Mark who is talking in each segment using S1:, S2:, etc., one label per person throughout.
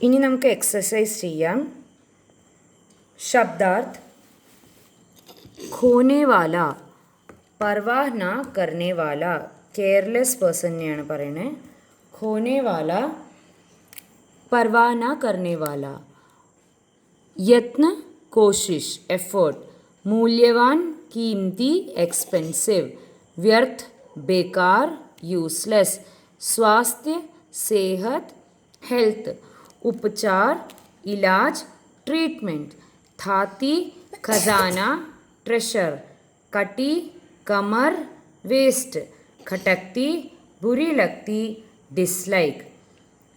S1: ഇനി നമുക്ക് എക്സസൈസ് ചെയ്യാം. शब्दार्थ खोने वाला, परवाह ना करने वाला, केयरलेस പേഴ്സണിനെയാണ് പറയുന്നത്. खोने वाला, परवाह ना करने वाला. यत्न कोशिश एफर्ट. मूल्यवान कीमती एक्सपेंसिव. व्यर्थ बेकार यूजलेस. स्वास्थ्य सेहत हेल्थ. उपचार इलाज ट्रीटमेंट. थाती खजाना ट्रेशर. कटी कमर वेस्ट. खटकती बुरी लगती डिसलाइक.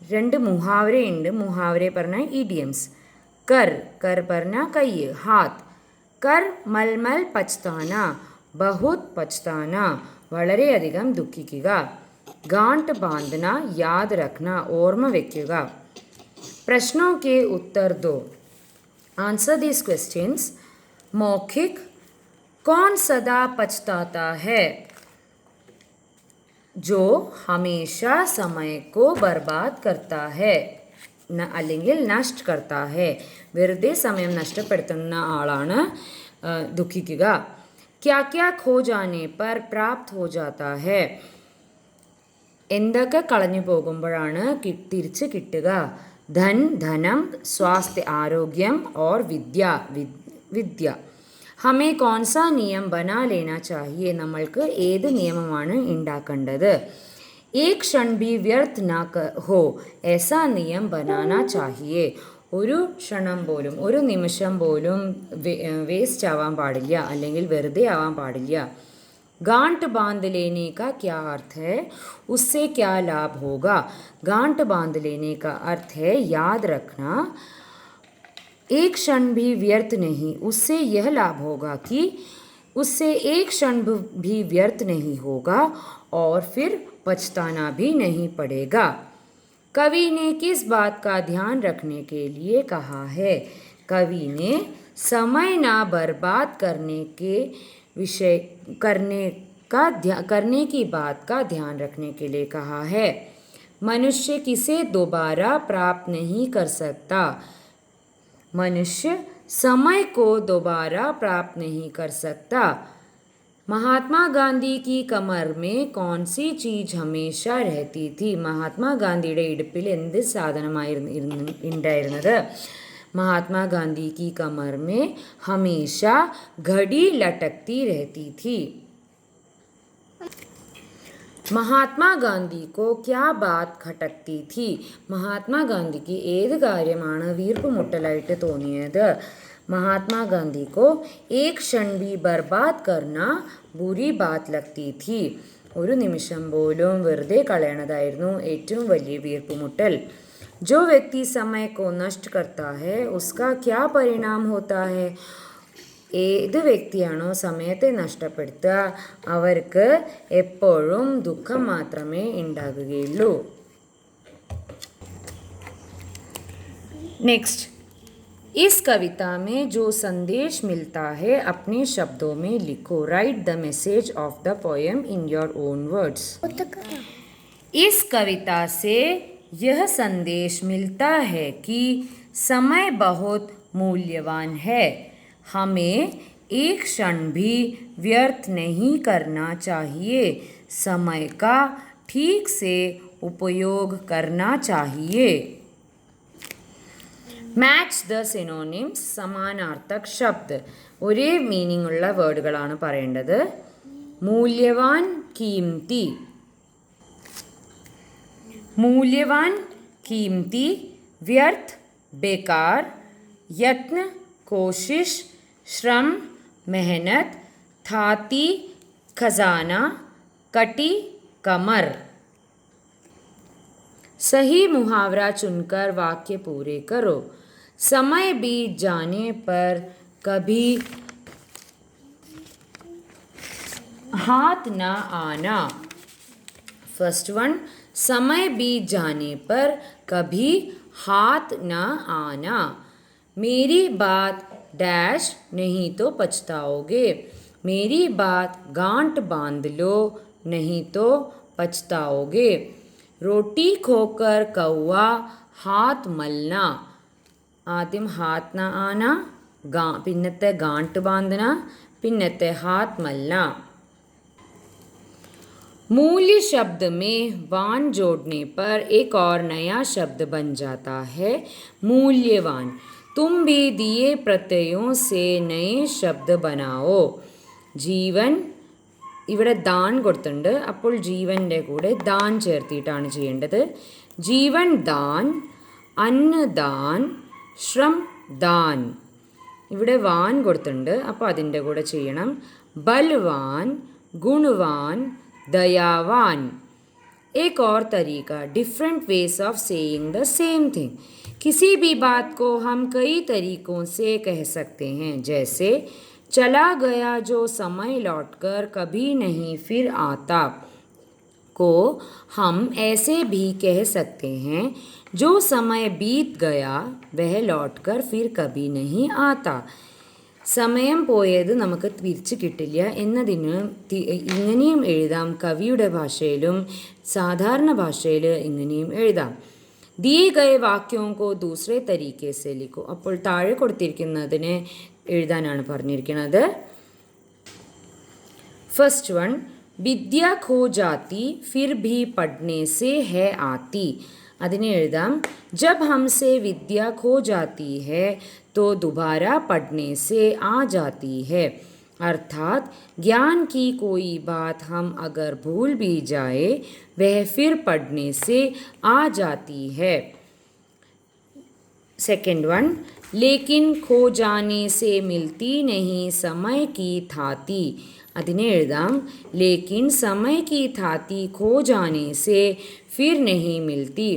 S1: രണ്ട് മുഹാവരയുണ്ട്. മുഹാവരെ പറഞ്ഞാൽ ഇഡിയംസ്. कर പറഞ്ഞാൽ കൈ ഹാത്ത്. कर മൽമൽ പച്താന ബഹുത് പച്താന വളരെയധികം ദുഃഖിക്കുക. ഗാണ്ട് ബാന്ധന യാദ് രഖ്ന ഓർമ്മ വയ്ക്കുക. प्रश्नों के उत्तर दो. Answer this questions. मौखिक, कौन सदा पछताता है? जो हमेशा समय को बर्बाद करता है അല്ലെങ്കിൽ നഷ്ട करता है. വെറുതെ സമയം നഷ്ടപ്പെടുത്തുന്ന ആളാണ് ദുഃഖിക്കുക. क्या क्या खो जाने पर प्राप्त हो जाता है? എന്തൊക്കെ കളഞ്ഞു പോകുമ്പോഴാണ് തിരിച്ച് കിട്ടുക? ധൻ ധനം, സ്വാസ്ഥ്യ ആരോഗ്യം, और विद्या വിദ്യ. हमें कौन सा नियम बना लेना चाहिए? നമ്മൾക്ക് ഏത് നിയമമാണ് ഉണ്ടാക്കേണ്ടത്? एक क्षण भी व्यर्थ ना हो ऐसा नियम बनाना चाहिए. ഒരു ക്ഷണം പോലും ഒരു നിമിഷം പോലും വേസ്റ്റ് ആവാൻ പാടില്ല അല്ലെങ്കിൽ വെറുതെ ആവാൻ പാടില്ല. गांठ बांध लेने का क्या अर्थ है? उससे क्या लाभ होगा? गांठ बांध लेने का अर्थ है याद रखना एक क्षण भी व्यर्थ नहीं. उससे यह लाभ होगा कि उससे एक क्षण भी व्यर्थ नहीं होगा और फिर पछताना भी नहीं पड़ेगा. कवि ने किस बात का ध्यान रखने के लिए कहा है? कवि ने समय ना बर्बाद करने के विषय करने की बात का ध्यान रखने के लिए कहा है. मनुष्य किसे दोबारा प्राप्त नहीं कर सकता? मनुष्य समय को दोबारा प्राप्त नहीं कर सकता. महात्मा गांधी की कमर में कौन सी चीज़ हमेशा रहती थी? महात्मा ഗാന്ധിയുടെ ഇടുപ്പിൽ എന്ത് സാധനമായിരുന്നു ഉണ്ടായിരുന്നത്? महात्मा गांधी की कमर में हमेशा घड़ी लटकती रहती थी. महात्मा गांधी को क्या बात खटकती थी? महात्मा ഗാന്ധിക്ക് ഏത് കാര്യമാണ് വീർപ്പുമുട്ടലായിട്ട് തോന്നിയത്? महात्मा गांधी को एक क्षण भी बर्बाद करना बुरी बात लगती थी. ഒരു നിമിഷം പോലും വെറുതെ കളയണതായിരുന്നു ഏറ്റവും വലിയ വീർപ്പുമുട്ടൽ. जो व्यक्ति समय को नष्ट करता है उसका क्या परिणाम होता है? ഏത് വ്യക്തിയാണോ സമയത്തെ നഷ്ടപ്പെടുത്തുക അവർക്ക് എപ്പോഴും ദുഃഖം മാത്രമേ ഉണ്ടാകുകയുള്ളൂ. नेक्स्ट. इस कविता में जो संदेश मिलता है अपने शब्दों में लिखो. Right the message of the poem in your own words. इस कविता से यह संदेश मिलता है कि समय बहुत मूल्यवान है. हमें एक क्षण भी व्यर्थ नहीं करना चाहिए. समय का ठीक से उपयोग करना चाहिए. Match the synonyms. സമാനാർത്ഥക് ശബ്ദ്. ഒരേ മീനിങ് ഉള്ള വേർഡുകളാണ് പറയേണ്ടത്. മൂല്യവാൻ കീംതി. मूल्यवान कीमती. व्यर्थ बेकार. यत्न कोशिश श्रम मेहनत. थाती खजाना. कटी कमर. सही मुहावरा चुनकर वाक्य पूरे करो. समय बीत जाने पर कभी हाथ न आना. First one. समय बीत जाने पर कभी हाथ न आना. मेरी बात डैश नहीं तो पछताओगे. मेरी बात गांठ बांध लो नहीं तो पछताओगे. റോട്ടി ഖോക്കർ കൗവ ഹാത്ത് മൽന. ആദ്യം ഹാത്ത് ആന, പിന്നത്തെ ഗാंठ बांधना, പിന്നത്തെ हाथ मलना. मूल्य शब्द में वान जोड़ने पर एक और नया शब्द बन जाता है, मूल्यवान. तुम भी दिए प्रत्ययों से नए शब्द बनाओ. ജീവൻ ഇവിടെ ദാൻ കൊടുത്തിട്ടുണ്ട്, അപ്പോൾ ജീവൻ്റെ കൂടെ ദാൻ ചേർത്തിയിട്ടാണ് ചെയ്യേണ്ടത്. ജീവൻ ദാൻ, അന്ന ദാൻ, ശ്രം ദാൻ. ഇവിടെ വാൻ കൊടുത്തിട്ടുണ്ട്, അപ്പോൾ അതിൻ്റെ കൂടെ ചെയ്യണം. ബൽവാൻ, ഗുണവാൻ, दयावान. एक और तरीका, different ways of saying the same thing. किसी भी बात को हम कई तरीकों से कह सकते हैं, जैसे चला गया जो समय लौटकर कभी नहीं फिर आता को हम ऐसे भी कह सकते हैं, जो समय बीत गया वह लौटकर फिर कभी नहीं आता. സമയം പോയത് നമുക്ക് തിരിച്ചു കിട്ടില്ല എന്നതിന് ഇങ്ങനെയും എഴുതാം, കവിയുടെ ഭാഷയിലും സാധാരണ ഭാഷയിൽ ഇങ്ങനെയും എഴുതാം. ദിയേ ഗയേ വാക്യോं को दूसरे तरीके से लिखो. അപ്പോൾ താഴെ കൊടുത്തിരിക്കുന്നതിനെ എഴുതാനാണ് പറഞ്ഞിരിക്കുന്നത്. ഫസ്റ്റ് വൺ, വിദ്യ खो जाती फिर भी पढ़ने से है आती. അതിനെ എഴുതാം, जब हमसे विद्या खो जाती है तो दोबारा पढ़ने से आ जाती है. अर्थात ज्ञान की कोई बात हम अगर भूल भी जाए वह फिर पढ़ने से आ जाती है. सेकंड वन, लेकिन खो जाने से मिलती नहीं समय की थाती. അതിനെ എഴുതാം, लेकिन समय की थाती खो जाने से फिर नहीं मिलती.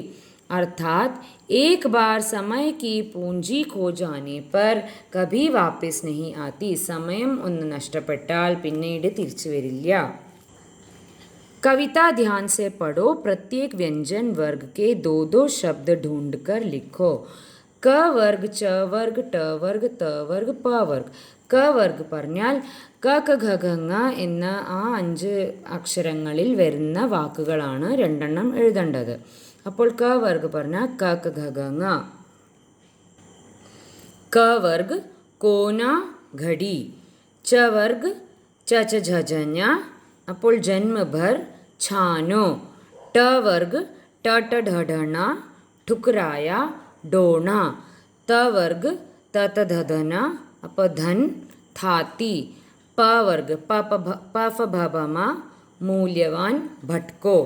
S1: अर्थात एक बार समय की पूंजी खो जाने पर कभी वापस नहीं आती. സമയം ഒന്ന് നഷ്ടപ്പെട്ടാൽ പിന്നീട് തിരിച്ചു വരില്ല. कविता ध्यान से पढ़ो. प्रत्येक व्यंजन वर्ग के दो दो शब्द ढूंढकर लिखो. क वर्ग, च वर्ग, ट वर्ग, त वर्ग, प वर्ग. ക വർഗ് പറഞ്ഞാൽ ക ക ഖ ഖ ങ എന്ന ആ 5 അക്ഷരങ്ങളിൽ വരുന്ന വാക്കുകളാണ് 2 എണ്ണം എഴുതേണ്ടത്. അപ്പോൾ ക വർഗ് പറഞ്ഞാൽ ക ക ഖ ഖ ങ. ക വർഗ് കോന ഘടി. ച വർഗ് ച ഛ ഝ ഝ ഞ. അപ്പോൾ ജന്മ ഭർ छानो. ट वर्ग ट ट ढ ढ ण ठुकराया डोना. त वर्ग त त ध ध न അപ്പോൾ ധൻ थाती. പ വർഗ് പ फ भ भ म മൂല്യവാൻ ഭട്കോ.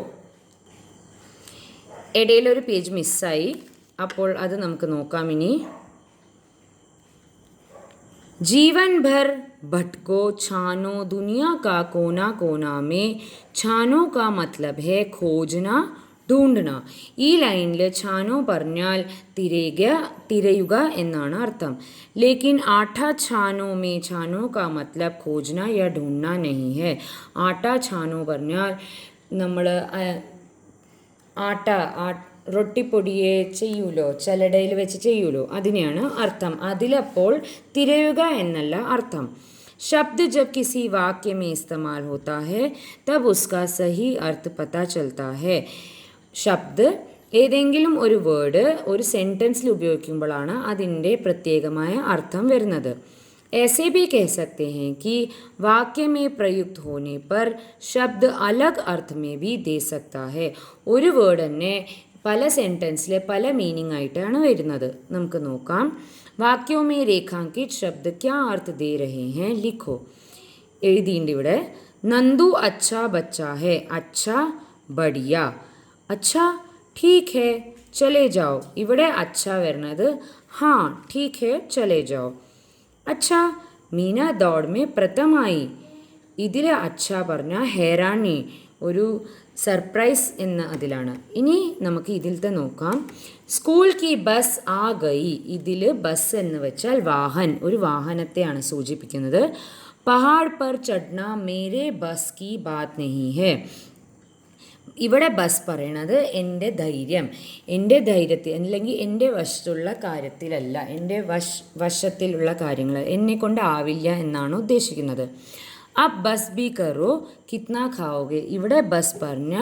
S1: ഇടയിലൊരു പേജ് മിസ്സായി, അപ്പോൾ അത് നമുക്ക് നോക്കാം ഇനി. जीवन भर भटको छानो दुनिया का कोना कोना में. छानो का मतलब है खोजना, ढूंढना. ഈ ലൈനിൽ ഛാനോ പറഞ്ഞാൽ തിരയുക എന്നാണ് അർത്ഥം. लेकिन आटा छानो में छानो का मतलब खोजना या ढूंढना नहीं है. ആട്ട ഛാനോ പറഞ്ഞാൽ നമ്മൾ റൊട്ടിപ്പൊടിയെ ചെയ്യൂലോ, ചലടയിൽ വെച്ച് ചെയ്യൂലോ, അതിനെയാണ് അർത്ഥം. അതിലപ്പോൾ തിരയുക എന്നല്ല അർത്ഥം. शब्द जब किसी वाक्य में इस्तेमाल होता है तब उसका सही अर्थ पता चलता है. ശബ്ദ് ഏതെങ്കിലും ഒരു വേർഡ് ഒരു സെൻറ്റൻസിൽ ഉപയോഗിക്കുമ്പോഴാണ് അതിൻ്റെ പ്രത്യേകമായ അർത്ഥം വരുന്നത്. ऐसे भी कह सकते हैं कि वाक्य में प्रयुक्त होने पर शब्द अलग अर्थ में भी दे सकता है. ഒരു വേർഡ് തന്നെ പല സെൻറ്റൻസിൽ പല മീനിങ് ആയിട്ടാണ് വരുന്നത്. നമുക്ക് നോക്കാം. वाक्यों में रेखांकित शब्द क्या अर्थ दे रहे हैं, लिखो. എഴുതിയിട്ടുണ്ട് ഇവിടെ. नंदू अच्छा बच्चा है. अच्छा बढ़िया. अच्छा ठीक है चले जाओ. ഇവിടെ अच्छा വരുന്നത് हाँ ठीक है चले जाओ. अच्छा मीना दौड़ में प्रथम आई. ഇതിൽ अच्छा പറഞ്ഞാൽ ഹേറാണി, ഒരു സർപ്രൈസ് എന്ന അതിലാണ്. ഇനി നമുക്ക് ഇതിലത്തെ നോക്കാം. സ്കൂൾ കി ബസ് ആ ഗയി. ഇതിൽ ബസ് എന്ന് വെച്ചാൽ വാഹൻ, ഒരു വാഹനത്തെയാണ് സൂചിപ്പിക്കുന്നത്. പഹാഡ് പർ ചഡ്ന മേരെ ബസ് കി ബാത് നഹീ ഹെ. ഇവിടെ ബസ് പറയണത് എൻ്റെ ധൈര്യം, എൻ്റെ ധൈര്യത്തിൽ അല്ലെങ്കിൽ എൻ്റെ വശത്തുള്ള കാര്യത്തിലല്ല, എൻ്റെ വശത്തിലുള്ള കാര്യങ്ങൾ എന്നെ കൊണ്ട് ആവില്ല എന്നാണ് ഉദ്ദേശിക്കുന്നത്. അബ് ബസ് ബി കറോ കിത്ന ഖാओगे. ഇവിടെ ബസ് പറഞ്ഞ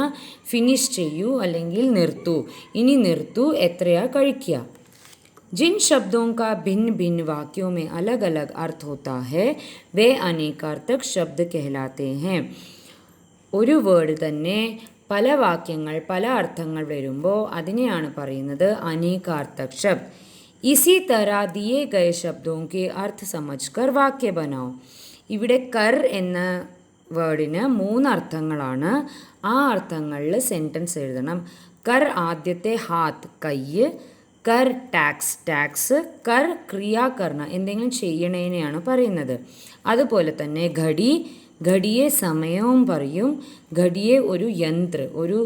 S1: ഫിനിഷ് ചെയ്യൂ അല്ലെങ്കിൽ നിർത്തൂ. ഇനി നിർത്തൂ, എത്രയാ കഴിക്കുക. जिन शब्दों का भिन्न भिन्न वाक्यों में अलग अलग अर्थ होता है वे अनेकार्थक शब्द कहलाते हैं. ഒരു വേർഡ് തന്നെ പല വാക്യങ്ങൾ പല അർത്ഥങ്ങൾ വരുമ്പോൾ അതിനെയാണ് പറയുന്നത് അനേകാർത്ഥക് ശബ്ദ്. ഇസി തരഹ ദിയേ ഗയേ ശബ്ദോं के अर्थ समझकर वाक्य बनाओ. ഇവിടെ കർ എന്ന വേർഡിന് 3 അർത്ഥങ്ങളാണ്. ആ അർത്ഥങ്ങളിൽ സെൻറ്റൻസ് എഴുതണം. കർ ആദ്യത്തെ ഹാത്ത് കൈ, കർ ടാക്സ്, കർ ക്രിയ കർണ എന്തെങ്കിലും ചെയ്യണേനെയാണ് പറയുന്നത്. അതുപോലെ തന്നെ ഘടിയെ സമയവും പറയും. ഘടിയെ ഒരു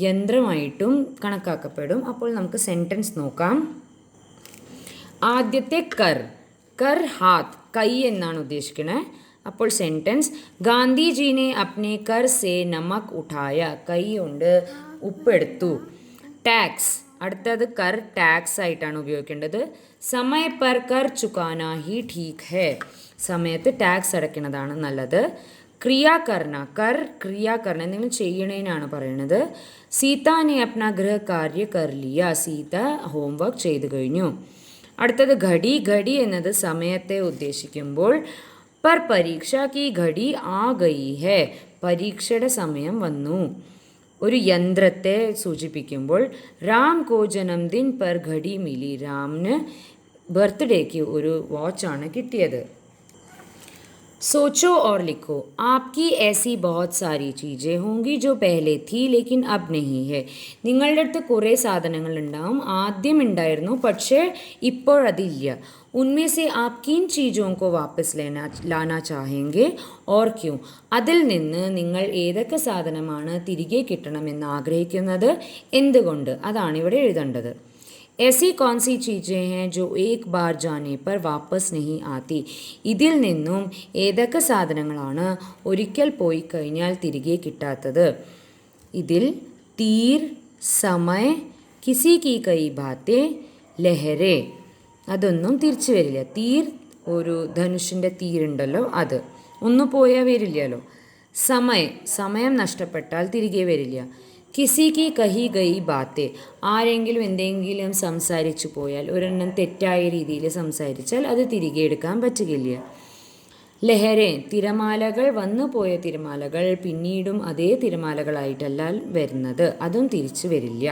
S1: യന്ത്രമായിട്ടും കണക്കാക്കപ്പെടും. അപ്പോൾ നമുക്ക് സെൻറ്റൻസ് നോക്കാം. ആദ്യത്തെ കർ ഹാത്ത് കൈ എന്നാണ് ഉദ്ദേശിക്കുന്നത്. അപ്പോൾ സെൻറ്റൻസ് ഗാന്ധിജീനെ അപ്നെ കർ സേ നമക് ഉഠായ കൈ കൊണ്ട് ഉപ്പെടുത്തു. ടാക്സ് അടുത്തത് കർ ടാക്സ് ആയിട്ടാണ് ഉപയോഗിക്കേണ്ടത്. സമയ പർ കർ ചുക്കാന ഹി ഠീക് ഹേ സമയത്ത് ടാക്സ് അടയ്ക്കുന്നതാണ് നല്ലത്. ക്രിയാകർണ എന്തെങ്കിലും ചെയ്യണേനാണ് പറയുന്നത്. സീതാനെ അപ്ന ഗൃഹ കാര്യ കർ ലിയ സീത ഹോംവർക്ക് ചെയ്തു കഴിഞ്ഞു. അടുത്തത് ഘടി എന്നത് സമയത്തെ ഉദ്ദേശിക്കുമ്പോൾ പർ പരീക്ഷ കി ഘടി ആ ഗയി ഹേ പരീക്ഷയുടെ സമയം വന്നു. ഒരു യന്ത്രത്തെ സൂചിപ്പിക്കുമ്പോൾ രാം കോ ജന്മദിൻ പർ ഘടി മിലി രാമിന് ബർത്ത്ഡേക്ക് ഒരു വാച്ചാണ് കിട്ടിയത്. सोचो और लिखो. आपकी ऐसी बहुत सारी चीज़ें होंगी जो पहले थी लेकिन अब नहीं है. നിങ്ങളുടെ അടുത്ത് കുറേ സാധനങ്ങൾ ഉണ്ടാവും. ആദ്യം ഉണ്ടായിരുന്നു പക്ഷേ ഇപ്പോഴതില്ല. उनमें से आप किन चीज़ों को वापस लाना चाहेंगे और क्यों. അതിൽ നിന്ന് നിങ്ങൾ ഏതൊക്കെ സാധനമാണ് തിരികെ കിട്ടണമെന്ന് ആഗ്രഹിക്കുന്നത്, എന്തുകൊണ്ട്, അതാണ് ഇവിടെ എഴുതേണ്ടത്. ऐसी कौन सी चीज़ें हैं जो एक बार जाने पर वापस नहीं आती. ഇതിൽ നിന്നും ഏതൊക്കെ സാധനങ്ങളാണ് ഒരിക്കൽ പോയി കഴിഞ്ഞാൽ തിരികെ കിട്ടാത്തത്. ഇതിൽ തീർ, സമയ, കിസി കി കൈ ബാത്തേ, ലഹരെ അതൊന്നും തിരിച്ചു വരില്ല. തീർ ഒരു ധനുഷിൻ്റെ തീരുണ്ടല്ലോ, അത് ഒന്ന് പോയാൽ വരില്ലല്ലോ. സമയം നഷ്ടപ്പെട്ടാൽ തിരികെ വരില്ല. കിസി കി കഹി ഗയി ബാത്തേ ആരെങ്കിലും എന്തെങ്കിലും സംസാരിച്ചു പോയാൽ, ഒരെണ്ണം തെറ്റായ രീതിയിൽ സംസാരിച്ചാൽ അത് തിരികെ എടുക്കാൻ പറ്റുകയില്ല. ലഹരെ തിരമാലകൾ, വന്നു പോയ തിരമാലകൾ പിന്നീടും അതേ തിരമാലകളായിട്ടല്ല വരുന്നത്, അതും തിരിച്ചു വരില്ല.